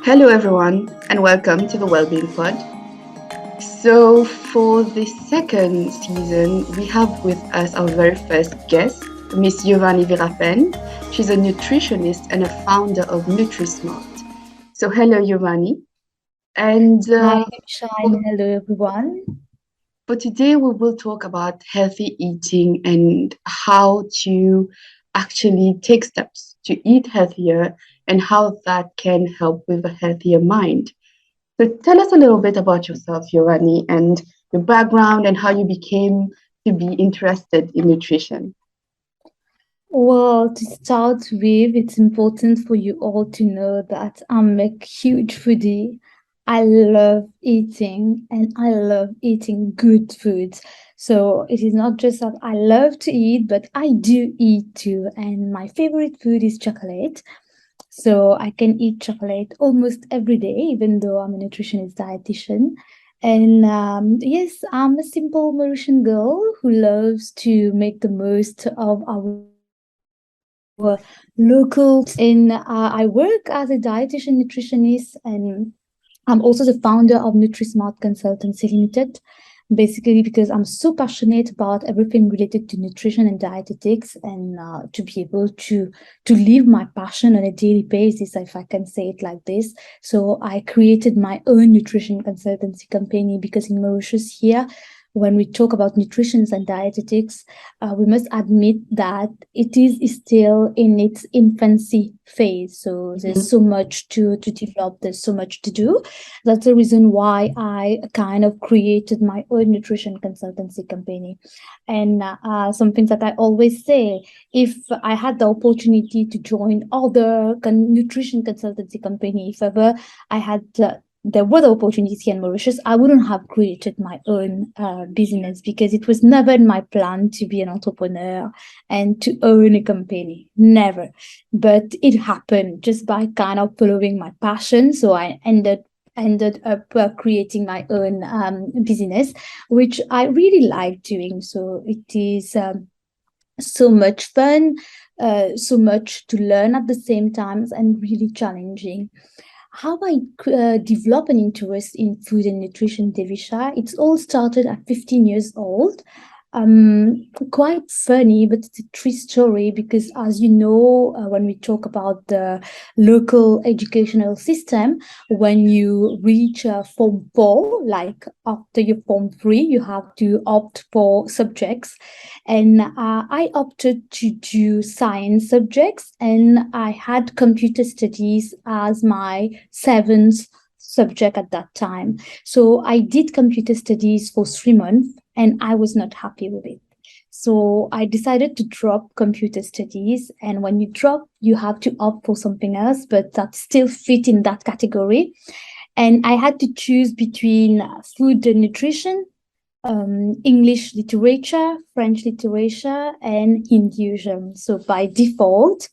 Hello, everyone, and welcome to the Wellbeing Pod. So, for the second season, we have with us our very first guest, Miss Yovanee Veerapen. She's a nutritionist and a founder of Nutrismart. So, hello, Yovanee. And Hi, Shine. for, Hello, everyone. for today, we will talk about healthy eating and how to actually take steps to eat healthier and how that can help with a healthier mind. So tell us a little bit about yourself, Yovanee, and your background and how you became to be interested in nutrition. Well, to start with, it's important for you all to know that I'm a huge foodie. I love eating and I love eating good foods. So it is not just that I love to eat, but I do eat too. And my favorite food is chocolate. So I can eat chocolate almost every day, even though I'm a nutritionist dietitian. And yes, I'm a simple Mauritian girl who loves to make the most of our local. And I work as a dietitian nutritionist, and I'm also the founder of Nutrismart Consultancy Limited, basically because I'm so passionate about everything related to nutrition and dietetics, and to be able to live my passion on a daily basis, if I can say it like this. So I created my own nutrition consultancy company because in Mauritius here, when we talk about nutrition and dietetics, we must admit that it is still in its infancy phase. So there's Mhm. so much to develop, there's so much to do. That's the reason why I kind of created my own nutrition consultancy company. And something that I always say, if I had the opportunity to join other nutrition consultancy company, if ever I had there were the opportunities here in Mauritius, I wouldn't have created my own business because it was never in my plan to be an entrepreneur and to own a company. Never. But it happened just by kind of following my passion. So I ended up creating my own business, which I really like doing. So it is so much fun, so much to learn at the same time, and really challenging. How I develop an interest in food and nutrition, Devisha, it's all started at 15 years old. Quite funny, but it's a true story because, as you know, when we talk about the local educational system, when you reach Form 4, like after your Form 3, you have to opt for subjects. And I opted to do science subjects, and I had computer studies as my seventh subject at that time. So I did computer studies for 3 months, and I was not happy with it. So I decided to drop computer studies. And when you drop, you have to opt for something else, but that still fit in that category. And I had to choose between food and nutrition, English literature, French literature, and Hinduism. So by default,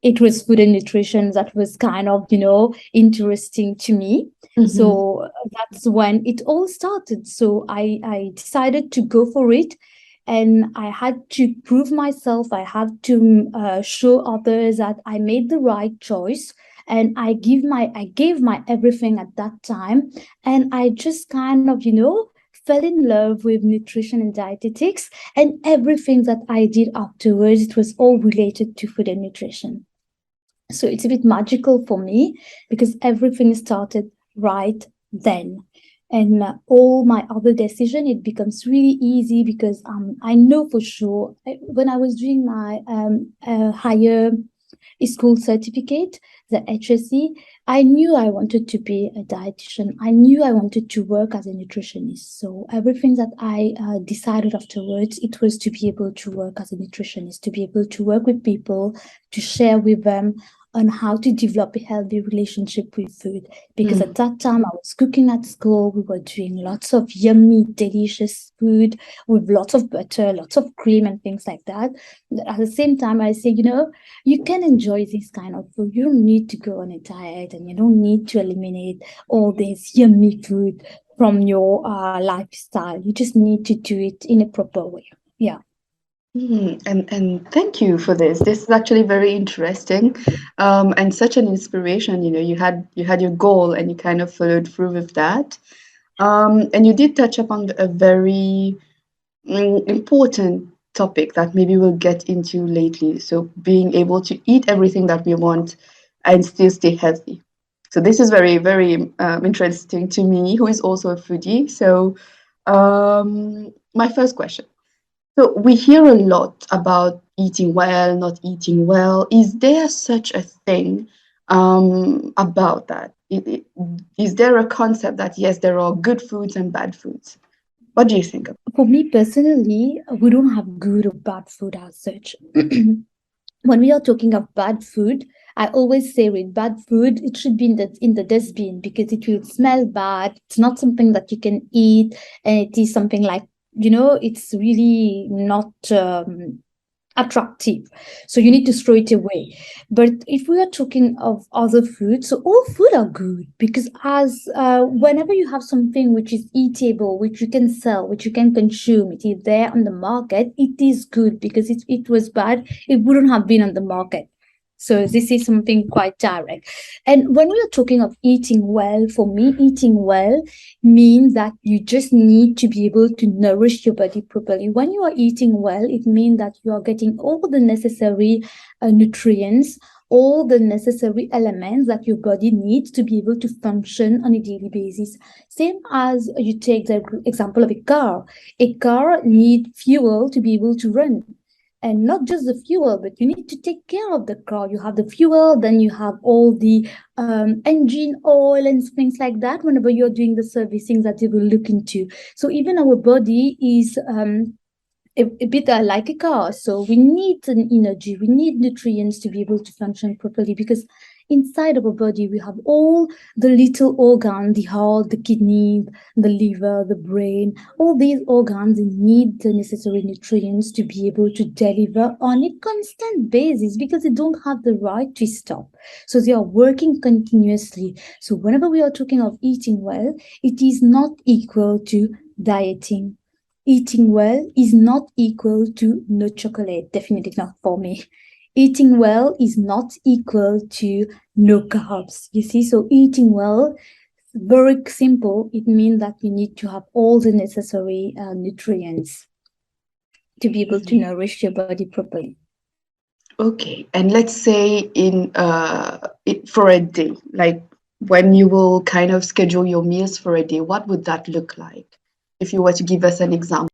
it was food and nutrition that was kind of, interesting to me. Mhm. So that's when it all started. So I decided to go for it. And I had to prove myself. I had to show others that I made the right choice. And I gave my everything at that time. And I just kind of, fell in love with nutrition and dietetics, and everything that I did afterwards, it was all related to food and nutrition. So it's a bit magical for me because everything started right then. And all my other decision, it becomes really easy because I know for sure when I was doing my higher school certificate, the HSE, I knew I wanted to be a dietitian. I knew I wanted to work as a nutritionist. So everything that I decided afterwards, it was to be able to work as a nutritionist, to be able to work with people, to share with them on how to develop a healthy relationship with food. Because at Mm. that time, I was cooking at school. We were doing lots of yummy, delicious food with lots of butter, lots of cream, and things like that. At the same time, I say, you can enjoy this kind of food. You don't need to go on a diet, and you don't need to eliminate all this yummy food from your lifestyle. You just need to do it in a proper way. Yeah. And thank you for this. This is actually very interesting, and such an inspiration. You know, you had your goal and you kind of followed through with that. And you did touch upon a very important topic that maybe we'll get into lately. So being able to eat everything that we want and still stay healthy. So this is very, very interesting to me, who is also a foodie. So my first question. So we hear a lot about eating well, not eating well. Is there such a thing about that? Is there a concept that yes, there are good foods and bad foods? What do you think? For me personally, we don't have good or bad food as such. When we are talking of bad food, I always say with bad food, it should be in the dustbin because it will smell bad. It's not something that you can eat, and it is something like, it's really not attractive, so you need to throw it away. But if we are talking of other food, so all food are good because as whenever you have something which is eatable, which you can sell, which you can consume, it is there on the market, it is good, because if it was bad, it wouldn't have been on the market. So this is something quite direct. And when we are talking of eating well, for me, eating well means that you just need to be able to nourish your body properly. When you are eating well, it means that you are getting all the necessary nutrients, all the necessary elements that your body needs to be able to function on a daily basis. Same as you take the example of a car. A car needs fuel to be able to run, and not just the fuel, but you need to take care of the car. You have the fuel, then you have all the engine oil and things like that whenever you're doing the servicing that you will look into. So even our body is a bit like a car. So we need an energy, we need nutrients to be able to function properly, because inside of our body we have all the little organs, the heart, the kidney, the liver, the brain. All these organs need the necessary nutrients to be able to deliver on a constant basis, because they don't have the right to stop. So they are working continuously. So whenever we are talking of eating well, it is not equal to dieting. Eating well is not equal to no chocolate, definitely not for me. Eating well is not equal to no carbs. You see, so eating well, very simple. It means that you need to have all the necessary nutrients to be able to nourish your body properly. Okay, and let's say for a day, like when you will kind of schedule your meals for a day, what would that look like? If you were to give us an example.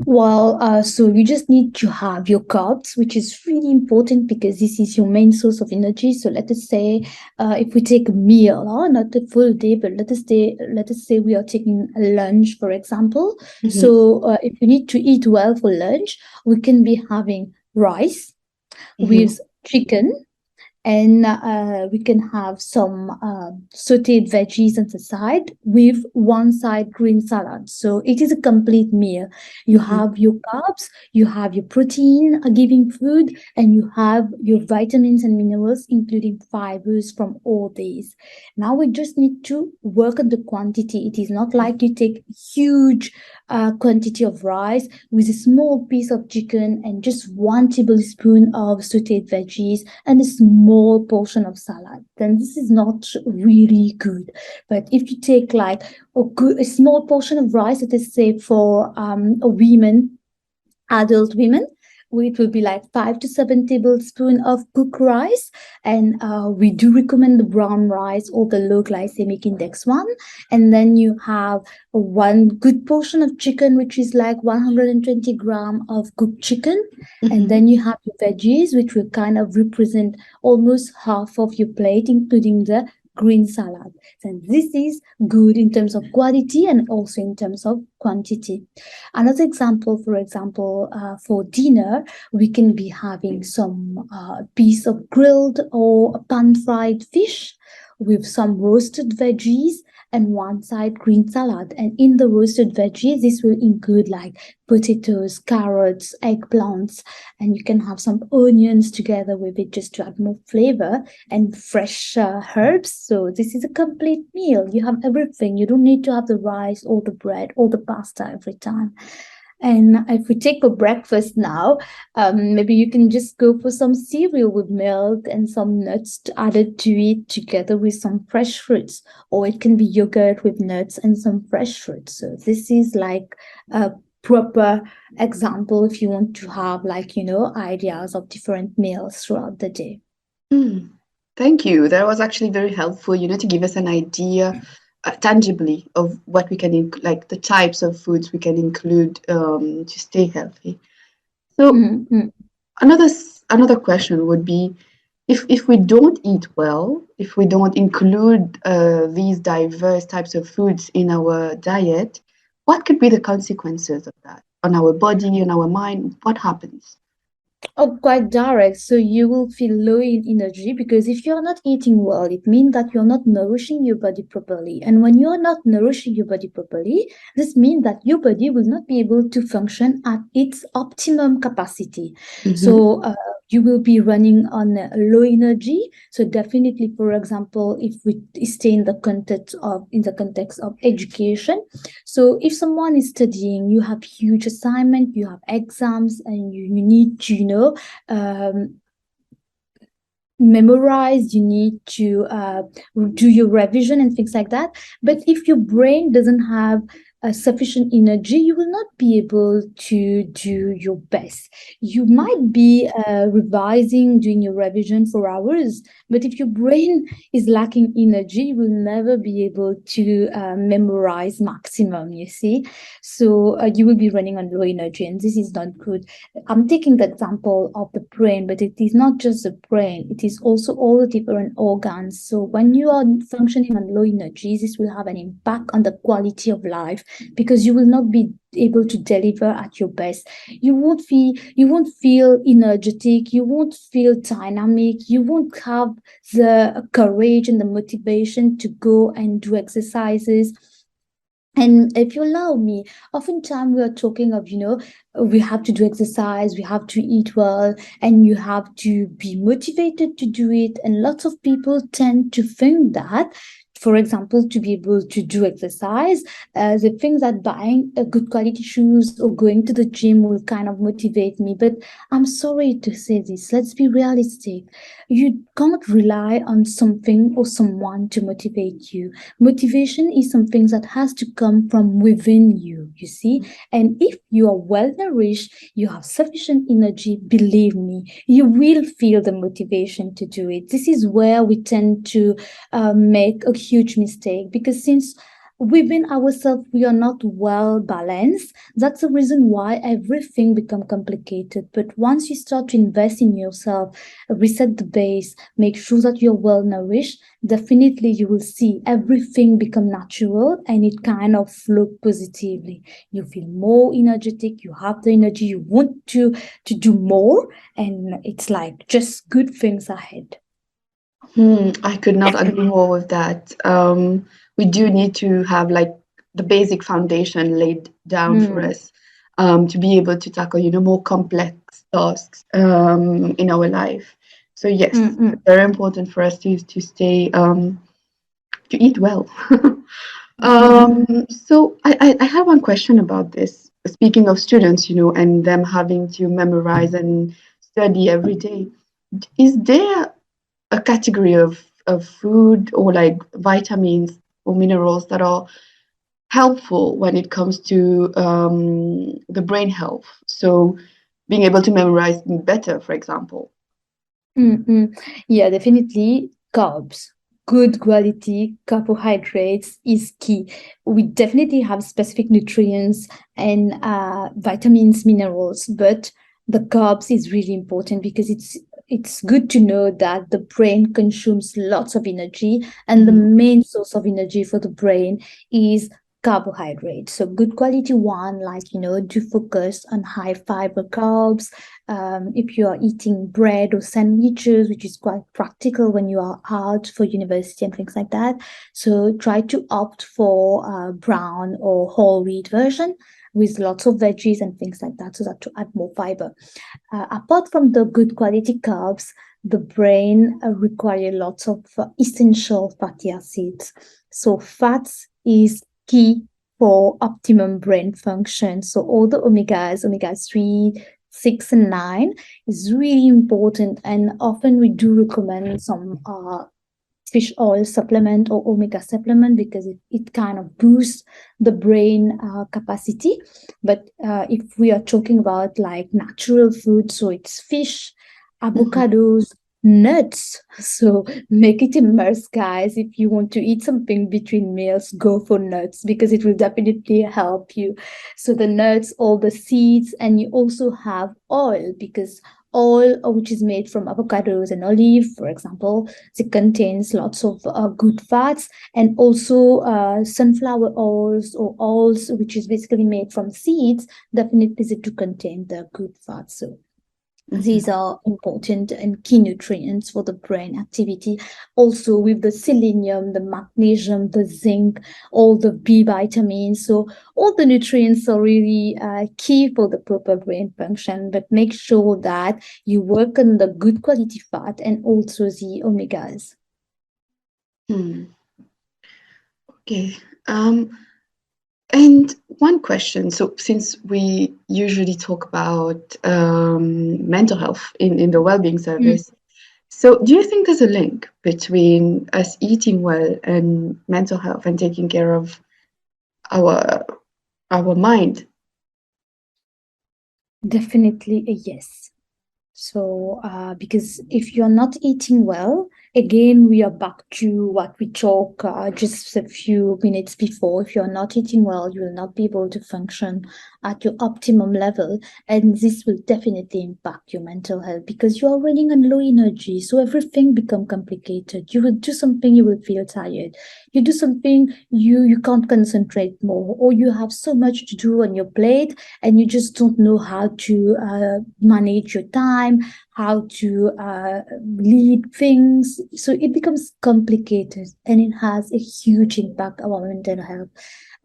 Well, so you just need to have your carbs, which is really important because this is your main source of energy. So let us say, if we take a meal, not a full day, but let us say we are taking a lunch, for example. Mhm, So if you need to eat well for lunch, we can be having rice mhm, with chicken, and we can have some sauteed veggies on the side with one side green salad. So it is a complete meal. You mhm. have your carbs, you have your protein giving food, and you have your vitamins and minerals, including fibers from all these. Now we just need to work on the quantity. It is not like you take huge quantity of rice with a small piece of chicken and just 1 tablespoon of sauteed veggies and a small portion of salad, then this is not really good. But if you take like a small portion of rice, let us say for a women, adult women, it will be like 5 to 7 tablespoons of cooked rice. And we do recommend the brown rice or the low glycemic index one. And then you have one good portion of chicken, which is like 120 gram of cooked chicken. And Mhm. then you have your veggies, which will kind of represent almost half of your plate, including the green salad. And this is good in terms of quality and also in terms of quantity. Another example, for example, for dinner, we can be having some piece of grilled or pan-fried fish with some roasted veggies and one side green salad. And in the roasted veggies, this will include like potatoes, carrots, eggplants, and you can have some onions together with it just to add more flavor, and fresh herbs. So this is a complete meal. You have everything. You don't need to have the rice or the bread or the pasta every time. And if we take a breakfast now, maybe you can just go for some cereal with milk and some nuts added to it together with some fresh fruits. Or it can be yogurt with nuts and some fresh fruits. So this is like a proper example if you want to have like, ideas of different meals throughout the day. Hmm. Thank you. That was actually very helpful, to give us an idea tangibly of what we can, like the types of foods we can include to stay healthy. So Mm-hmm. another question would be, if we don't eat well, if we don't include these diverse types of foods in our diet, what could be the consequences of that on our body, on our mind? What happens? Oh, quite direct. So you will feel low in energy because if you're not eating well, it means that you're not nourishing your body properly. And when you're not nourishing your body properly, this means that your body will not be able to function at its optimum capacity. Mm-hmm. So you will be running on a low energy. So definitely, for example, if we stay in the context of education, so if someone is studying, you have huge assignment, you have exams, and you need to, um, memorize, you need to do your revision and things like that. But if your brain doesn't have sufficient energy, you will not be able to do your best. You might be revising, doing your revision for hours, but if your brain is lacking energy, you will never be able to memorize maximum, you see. So you will be running on low energy, and this is not good. I'm taking the example of the brain, but it is not just the brain, it is also all the different organs. So when you are functioning on low energy, this will have an impact on the quality of life because you will not be able to deliver at your best. You won't feel energetic, you won't feel dynamic, you won't have the courage and the motivation to go and do exercises. And if you allow me, oftentimes we are talking of, we have to do exercise, we have to eat well, and you have to be motivated to do it. And lots of people tend to think that, for example, to be able to do exercise, they think that buying a good quality shoes or going to the gym will kind of motivate me. But I'm sorry to say this, let's be realistic. You can't rely on something or someone to motivate you. Motivation is something that has to come from within you, you see. And if you are well nourished, you have sufficient energy, believe me, you will feel the motivation to do it. This is where we tend to make a huge mistake, because since within ourselves we are not well balanced, that's the reason why everything become complicated. But once you start to invest in yourself, reset the base, make sure that you're well nourished, definitely you will see everything become natural and it kind of flow positively. You feel more energetic, you have the energy, you want to do more, and it's like just good things ahead. I could not agree more with that. We do need to have like the basic foundation laid down for Mm, us to be able to tackle, more complex tasks in our life. So yes, mm, it's mm, very important for us to stay to eat well. mhm. So I have one question about this. Speaking of students, and them having to memorize and study every day, is there a category of food or like vitamins or minerals that are helpful when it comes to the brain health? So being able to memorize better, for example. Mm-mm. Yeah, definitely carbs. Good quality carbohydrates is key. We definitely have specific nutrients and vitamins, minerals, but the carbs is really important because it's good to know that the brain consumes lots of energy, and the Mhm. main source of energy for the brain is carbohydrates. So good quality one, like do focus on high fiber carbs. If you are eating bread or sandwiches, which is quite practical when you are out for university and things like that. So try to opt for brown or whole wheat version with lots of veggies and things like that, so that to add more fiber. Apart from the good quality carbs, the brain require lots of essential fatty acids. So fats is key for optimum brain function. So all the omega 3, 6, and 9 is really important. And often we do recommend some fish oil supplement or omega supplement because it kind of boosts the brain capacity. But if we are talking about like natural food, so it's fish, Mhm. avocados, nuts. So make it a must, guys. If you want to eat something between meals, go for nuts because it will definitely help you. So the nuts, all the seeds, and you also have oil because oil which is made from avocados and olive, for example, it contains lots of good fats, and also sunflower oils or oils which is basically made from seeds definitely to contain the good fats. So these Mhm. are important and key nutrients for the brain activity. Also, with the selenium, the magnesium, the zinc, all the B vitamins. So, all the nutrients are really key for the proper brain function. But make sure that you work on the good quality fat and also the omegas. Hmm. Okay. Um, and one question. So, since we usually talk about mental health in the well-being Mm. service, so do you think there's a link between us eating well and mental health and taking care of our our mind? Definitely a yes. So, because if you're not eating well, again, we are back to what we talked just a few minutes before. If you're not eating well, you will not be able to function at your optimum level. And this will definitely impact your mental health because you are running on low energy. So everything become complicated. You will do something, you will feel tired. You do something, you can't concentrate more, or you have so much to do on your plate and you just don't know how to manage your time, how to lead things. So it becomes complicated and it has a huge impact on our mental health.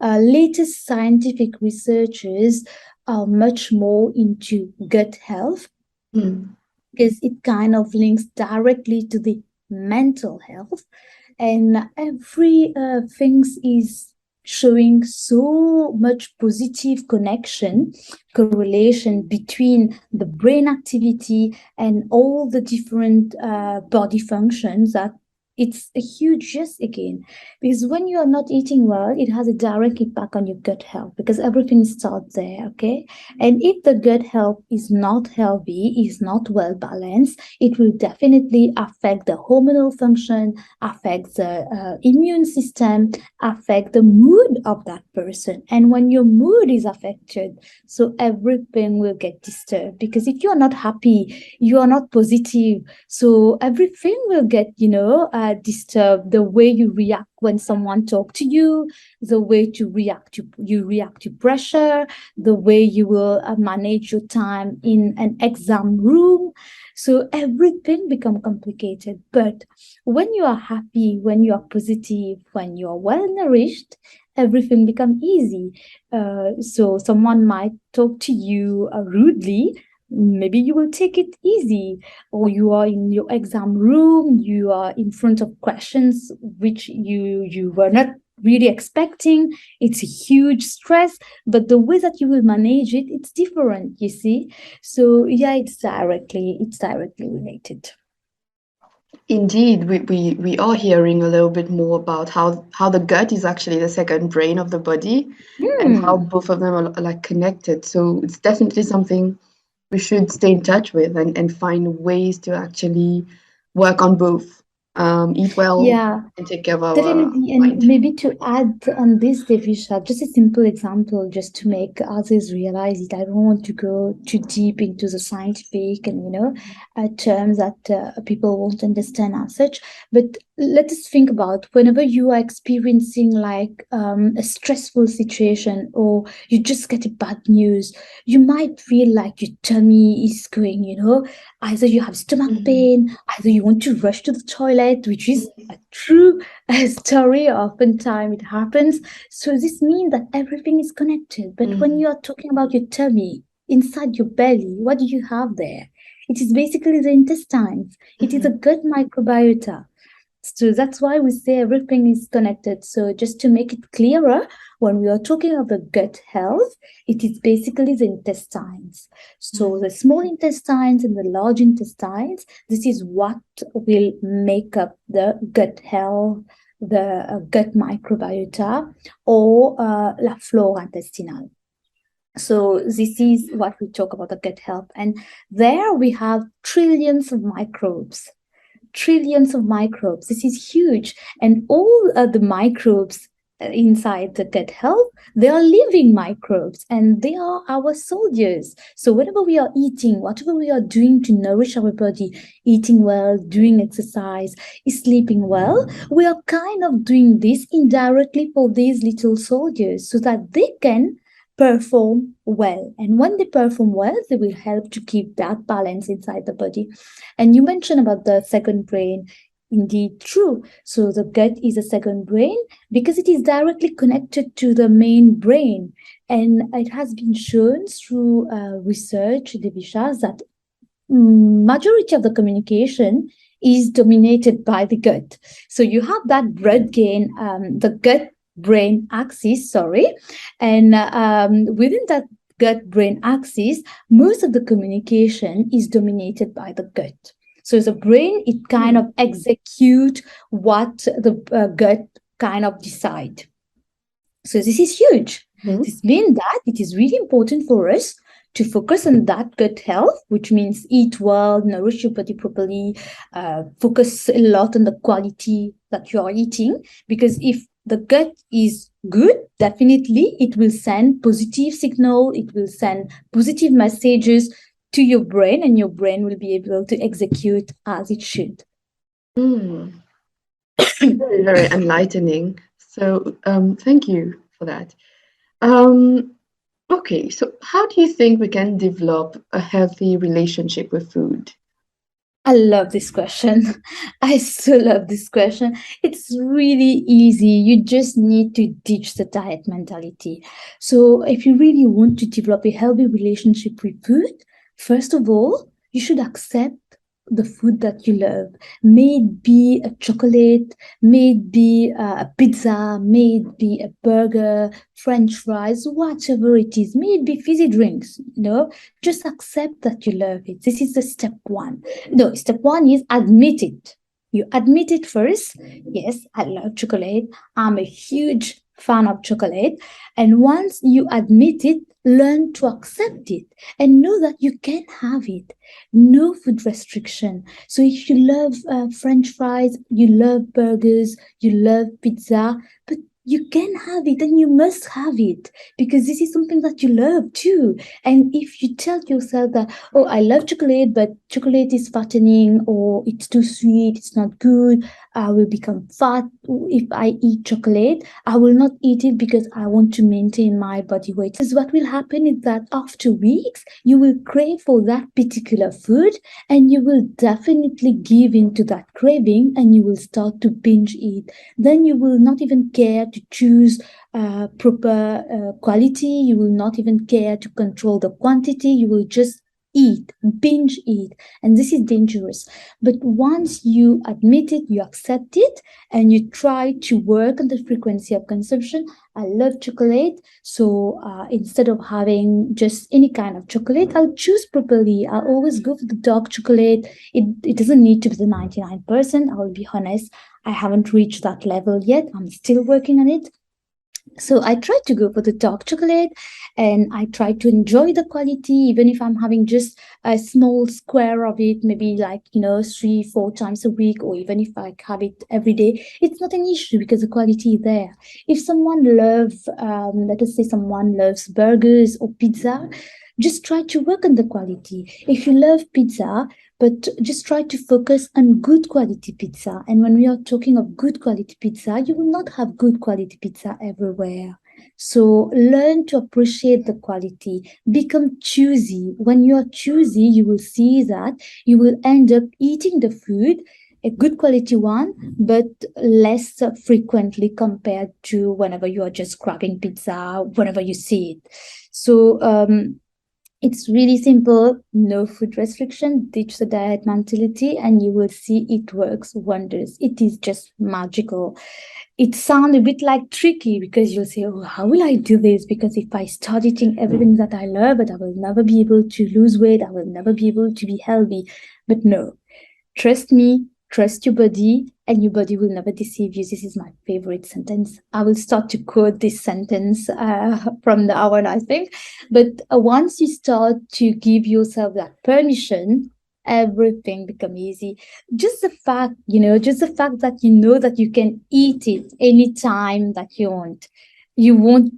Latest scientific researches are much more into gut health Hmm. because it kind of links directly to the mental health, and every things is showing so much positive connection correlation between the brain activity and all the different body functions that it's a huge yes again, because when you are not eating well it has a direct impact on your gut health because everything starts there. Okay, and if the gut health is not healthy, is not well balanced, it will definitely affect the hormonal function, affect the immune system, affect the mood of that person. And when your mood is affected, so everything will get disturbed because if you are not happy, you are not positive. So everything will get, disturbed. The way you react when someone talk to you, the way to react to pressure, the way you will manage your time in an exam room. So everything become complicated. But when you are happy, when you are positive, when you are well nourished, everything become easy. So someone might talk to you rudely, maybe you will take it easy, or you are in your exam room, you are in front of questions which you were not really expecting. It's a huge stress, but the way that you will manage it, it's different, you see. So yeah, it's directly related. Indeed, we are hearing a little bit more about how the gut is actually the second brain of the body and how Hmm. both of them are like connected. So it's definitely something we should stay in touch with and find ways to actually work on both. Eat well Yeah. and take care of our Definitely, and mind. maybe to add on this, Devisha, just a simple example, just to make others realize it. I don't want to go too deep into the scientific and terms that people won't understand as such. But let us think about whenever you are experiencing like a stressful situation, or you just get a bad news, you might feel like your tummy is going. Either you have stomach Mhm. pain, either you want to rush to the toilet, which is a true story. Oftentimes it happens. So this means that everything is connected. But when Mhm. you are talking about your tummy, inside your belly, what do you have there? It is basically the intestines. It is a Mhm. gut microbiota. So that's why we say everything is connected. So just to make it clearer, when we are talking about gut health, it is basically the intestines. So the small intestines and the large intestines, this is what will make up the gut health, the gut microbiota, or la flora intestinale. So this is what we talk about the gut health. And there we have trillions of microbes. Trillions of microbes. This is huge. And all the microbes inside the gut health, they are living microbes and they are our soldiers. So whatever we are eating, whatever we are doing to nourish our body, eating well, doing exercise, sleeping well, we are kind of doing this indirectly for these little soldiers so that they can perform well. And when they perform well, they will help to keep that balance inside the body. And you mentioned about the second brain. Indeed, true. So the gut is a second brain because it is directly connected to the main brain. And it has been shown through research, Devisha, that majority of the communication is dominated by the gut. So you have that blood gain, the gut brain axis, and within that gut brain axis, most of the communication is dominated by the gut. So the brain, it kind of execute what the gut kind of decide. So this is huge. This means that it is really important for us to focus on that gut health, which means eat well, nourish your body properly, focus a lot on the quality that you are eating. Because if the gut is good, definitely it will send positive signal, it will send positive messages to your brain, and your brain will be able to execute as it should. Very, very enlightening. So, thank you for that. Okay, so how do you think we can develop a healthy relationship with food? I love this question. I so love this question. It's really easy. You just need to ditch the diet mentality. So, if you really want to develop a healthy relationship with food, first of all, you should accept the food that you love. May it be a chocolate, may it be a pizza, may it be a burger, French fries, whatever it is, may it be fizzy drinks, just accept that you love it. This is the step one. No, step one is admit it. You admit it first. Yes, I love chocolate. I'm a huge fan of chocolate. And once you admit it, learn to accept it and know that you can have it. No food restriction. So if you love French fries, you love burgers, you love pizza, but you can have it and you must have it because this is something that you love too. And if you tell yourself that, oh, I love chocolate, but chocolate is fattening or it's too sweet, it's not good, I will become fat if I eat chocolate, I will not eat it because I want to maintain my body weight. Because what will happen is that after weeks, you will crave for that particular food and you will definitely give in to that craving and you will start to binge eat. Then you will not even care to choose proper quality. You will not even care to control the quantity. You will just eat, binge eat, and this is dangerous. But once you admit it, you accept it, and you try to work on the frequency of consumption. I love chocolate, so instead of having just any kind of chocolate, I'll choose properly. I'll always go for the dark chocolate. It doesn't need to be the 99%. I will be honest, I haven't reached that level yet. I'm still working on it. So I try to go for the dark chocolate and I try to enjoy the quality, even if I'm having just a small square of it, maybe like, 3-4 times a week, or even if I have it every day, it's not an issue because the quality is there. If someone loves, let us say someone loves burgers or pizza, just try to work on the quality. If you love pizza, but just try to focus on good quality pizza. And when we are talking of good quality pizza, you will not have good quality pizza everywhere. So learn to appreciate the quality. Become choosy. When you are choosy, you will see that you will end up eating the food, a good quality one, but less frequently compared to whenever you are just grabbing pizza, whenever you see it. So It's really simple. No food restriction, ditch the diet mentality, and you will see it works wonders. It is just magical. It sounds a bit like tricky because you'll say, oh, how will I do this? Because if I start eating everything that I love, but I will never be able to lose weight, I will never be able to be healthy. But no, trust me, trust your body, and your body will never deceive you. This is my favorite sentence. I will start to quote this sentence from the hour, I think. But once you start to give yourself that permission, everything become easy. Just the fact that you know that you can eat it anytime that you want. You won't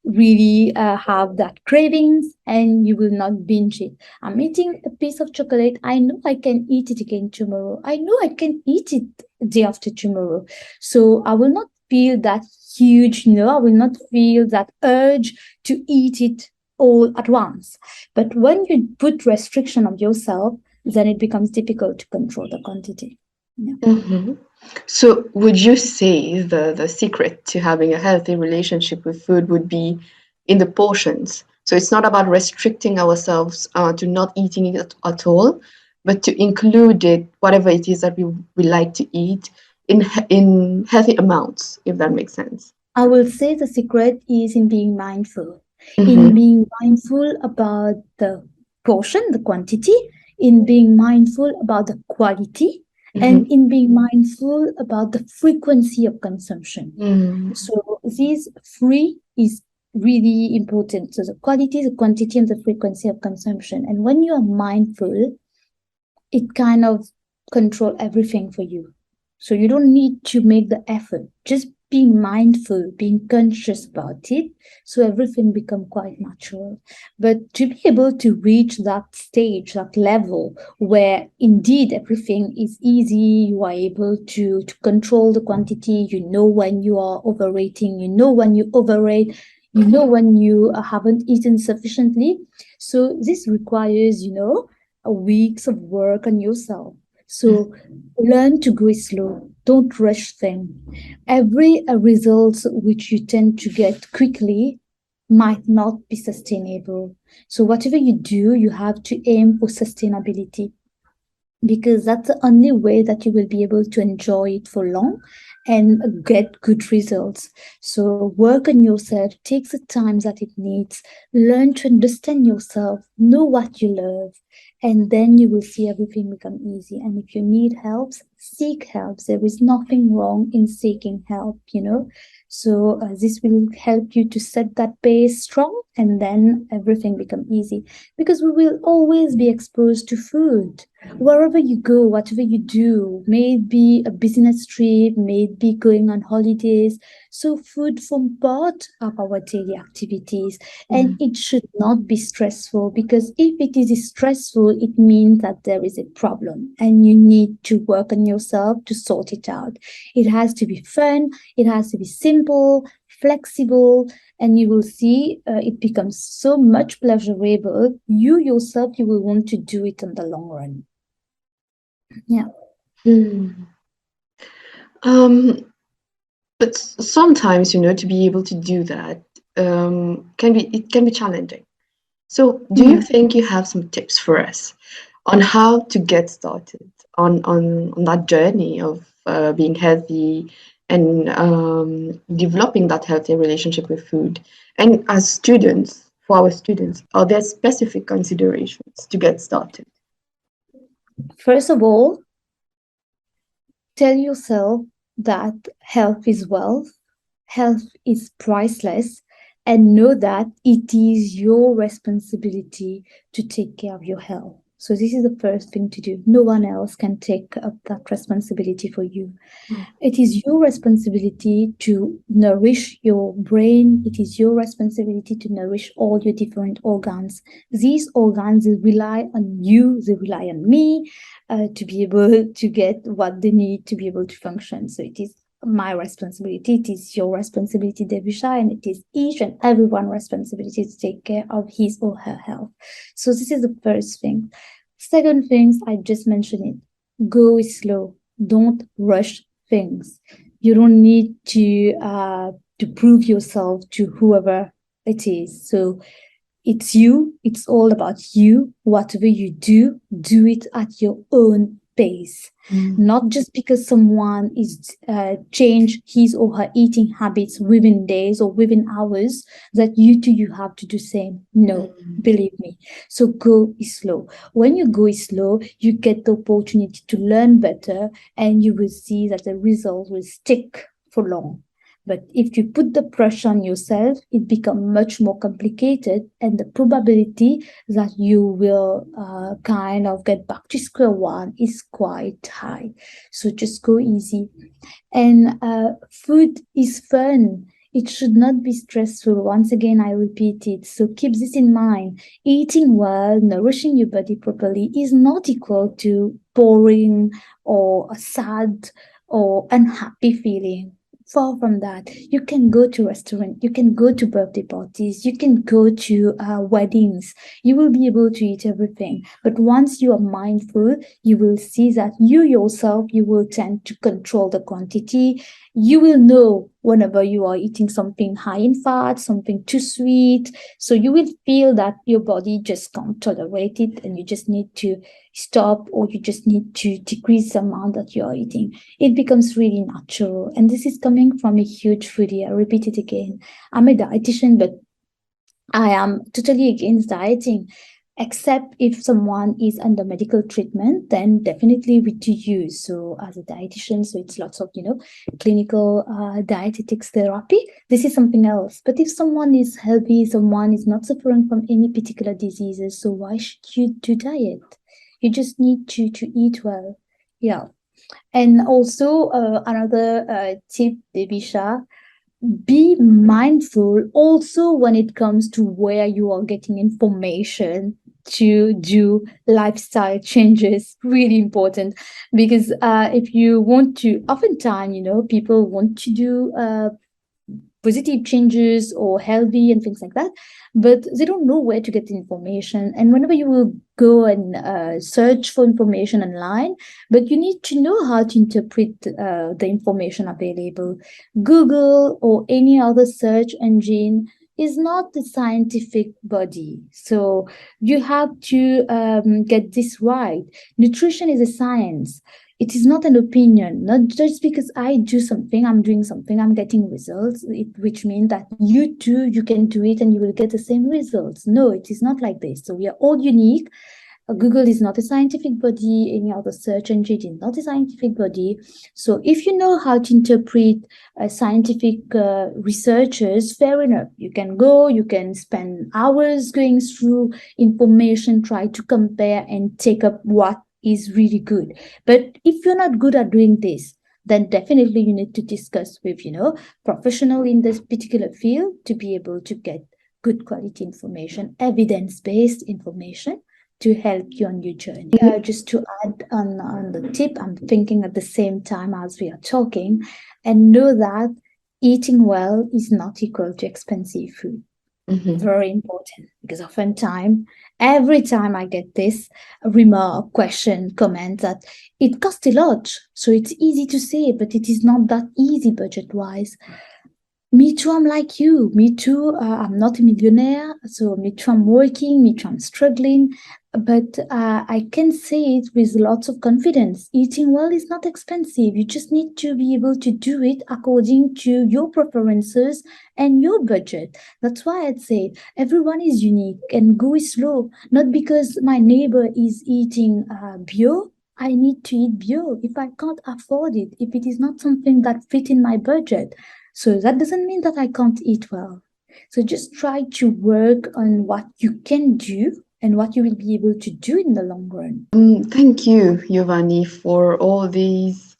really have that cravings, and you will not binge it. I'm eating a piece of chocolate. I know I can eat it again tomorrow. I know I can eat it day after tomorrow. So I will not feel that huge, I will not feel that urge to eat it all at once. But when you put restriction on yourself, then it becomes difficult to control the quantity. Yeah. Mm-hmm. So, would you say the secret to having a healthy relationship with food would be in the portions? So, it's not about restricting ourselves to not eating it at all, but to include it, whatever it is that we like to eat, in healthy amounts, if that makes sense. I will say the secret is in Mm-hmm. being mindful about the portion, the quantity, in being mindful about the quality, and Mm-hmm. in being mindful about the frequency of consumption. Mm-hmm. So these three is really important. So the quality, the quantity, and the frequency of consumption. And when you are mindful, it kind of control everything for you. So you don't need to make the effort. Just being mindful, being conscious about it, so everything become quite natural. But to be able to reach that stage, that level where indeed everything is easy, you are able to control the quantity, you know when you are overeating, you know when you overeat, you know when you haven't eaten sufficiently. So this requires, weeks of work on yourself. So learn to go slow. Don't rush things. Every result which you tend to get quickly might not be sustainable. So whatever you do, you have to aim for sustainability, because that's the only way that you will be able to enjoy it for long and get good results. So work on yourself, take the time that it needs, learn to understand yourself, know what you love, and then you will see everything become easy. And if you need help, seek help. There is nothing wrong in seeking help. So this will help you to set that base strong, and then everything become easy, because we will always be exposed to food wherever you go, whatever you do, may it be a business trip, may it be going on holidays. So food form part of our daily activities, and it should not be stressful, because if it is stressful, it means that there is a problem and you need to work on yourself to sort it out. It has to be fun, it has to be simple, flexible, and you will see it becomes so much pleasurable. You yourself, you will want to do it in the long run. Yeah. Mm. Um, but sometimes, to be able to do that, can be challenging. So, do you Mm. think you have some tips for us on how to get started on that journey of being healthy and developing that healthy relationship with food? And as students, for our students, are there specific considerations to get started? First of all, tell yourself that health is wealth, health is priceless, and know that it is your responsibility to take care of your health. So, this is the first thing to do. No one else can take up that responsibility for you. It is your responsibility to nourish your brain. It is your responsibility to nourish all your different organs. These organs rely on you, they rely on me to be able to get what they need to be able to function. So it is my responsibility, it is your responsibility, Devisha, and it is each and everyone's responsibility to take care of his or her health. So this is the first thing. Second thing, I just mentioned it. Go slow. Don't rush things. You don't need to prove yourself to whoever it is. So It's you, it's all about you. Whatever you do it at your own pace. Mm, Not just because someone is change his or her eating habits within days or within hours, that you too you have to do same. No, mm, believe me. So go slow. When you go slow, you get the opportunity to learn better, and you will see that the results will stick for long. But if you put the pressure on yourself, it becomes much more complicated, and the probability that you will kind of get back to square one is quite high. So just go easy. And food is fun. It should not be stressful. Once again, I repeat it. So keep this in mind. Eating well, nourishing your body properly is not equal to boring or a sad or unhappy feeling. Far from that. You can go to restaurant, you can go to birthday parties, you can go to weddings. You will be able to eat everything. But once you are mindful, you will see that you yourself, you will tend to control the quantity. You will know whenever you are eating something high in fat, something too sweet. So you will feel that your body just can't tolerate it, and you just need to stop, or you just need to decrease the amount that you are eating. It becomes really natural. And this is coming from a huge foodie. I repeat it again. I'm a dietitian, but I am totally against dieting, except if someone is under medical treatment, then definitely we do use. So as a dietitian, so it's lots of, clinical dietetics therapy. This is something else. But if someone is healthy, someone is not suffering from any particular diseases, so why should you do diet? You just need to eat well. Yeah. And also another tip, Debisha, be mindful also when it comes to where you are getting information to do lifestyle changes. Really important, because if you want to, oftentimes, people want to do positive changes or healthy and things like that, but they don't know where to get the information. And whenever you will go and search for information online, but you need to know how to interpret the information available. Google or any other search engine is not the scientific body, so you have to get this right. Nutrition is a science. It is not an opinion. Not just because I do something, I'm doing something, I'm getting results, which means that you too, you can do it and you will get the same results. No, it is not like this. So we are all unique. Google is not a scientific body. Any other search engine is not a scientific body. So if you know how to interpret scientific researchers, fair enough. You can go, you can spend hours going through information, try to compare and take up what is really good. But if you're not good at doing this, then definitely you need to discuss with, professional in this particular field to be able to get good quality information, evidence-based information to help you on your journey. Just to add on the tip, I'm thinking at the same time as we are talking, and know that eating well is not equal to expensive food. mhm. Very important, because oftentimes, every time I get this remark, question, comment that it costs a lot, so it's easy to say, but it is not that easy budget wise. Me too, I'm like you. Me too, I'm not a millionaire. So me too, I'm working. Me too, I'm struggling. But I can say it with lots of confidence. Eating well is not expensive. You just need to be able to do it according to your preferences and your budget. That's why I'd say everyone is unique, and go slow. Not because my neighbor is eating bio, I need to eat bio. If I can't afford it, if it is not something that fit in my budget, so that doesn't mean that I can't eat well. So just try to work on what you can do and what you will be able to do in the long run. Thank you, Yovanee, for all these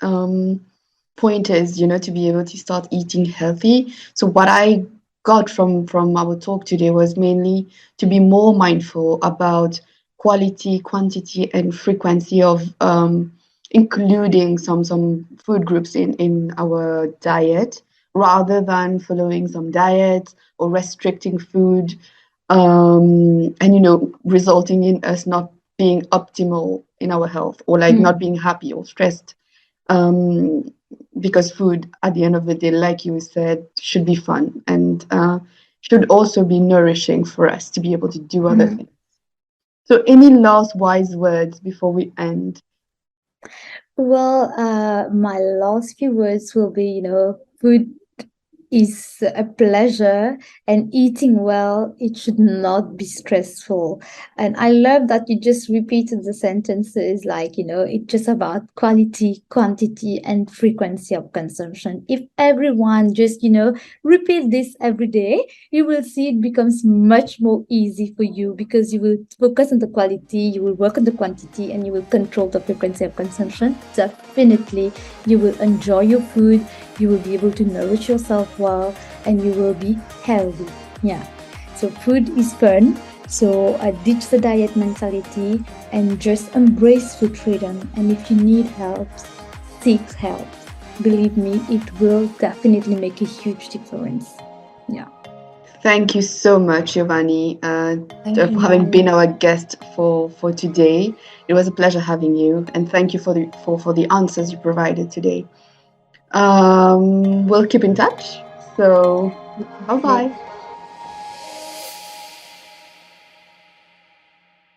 pointers, to be able to start eating healthy. So what I got from our talk today was mainly to be more mindful about quality, quantity, and frequency of including some food groups in our diet rather than following some diet or restricting food and resulting in us not being optimal in our health or like not being happy or stressed um, because food at the end of the day, like you said, should be fun. And should also be nourishing for us to be able to do other Mhm. things. So, any last wise words before we end? Well, my last few words will be, food is a pleasure, and eating well, it should not be stressful. And I love that you just repeated the sentences like, it's just about quality, quantity, and frequency of consumption. If everyone just, repeat this every day, you will see it becomes much more easy for you, because you will focus on the quality, you will work on the quantity, and you will control the frequency of consumption. Definitely, you will enjoy your food, you will be able to nourish yourself well, and you will be healthy. Yeah. So food is fun. So ditch the diet mentality and just embrace food freedom. And if you need help, seek help. Believe me, it will definitely make a huge difference. Yeah. Thank you so much, Yovanee, Thank you, for having been Melanie. our guest for today. It was a pleasure having you, and thank you for the answers you provided today. We'll keep in touch. So, bye Okay. bye.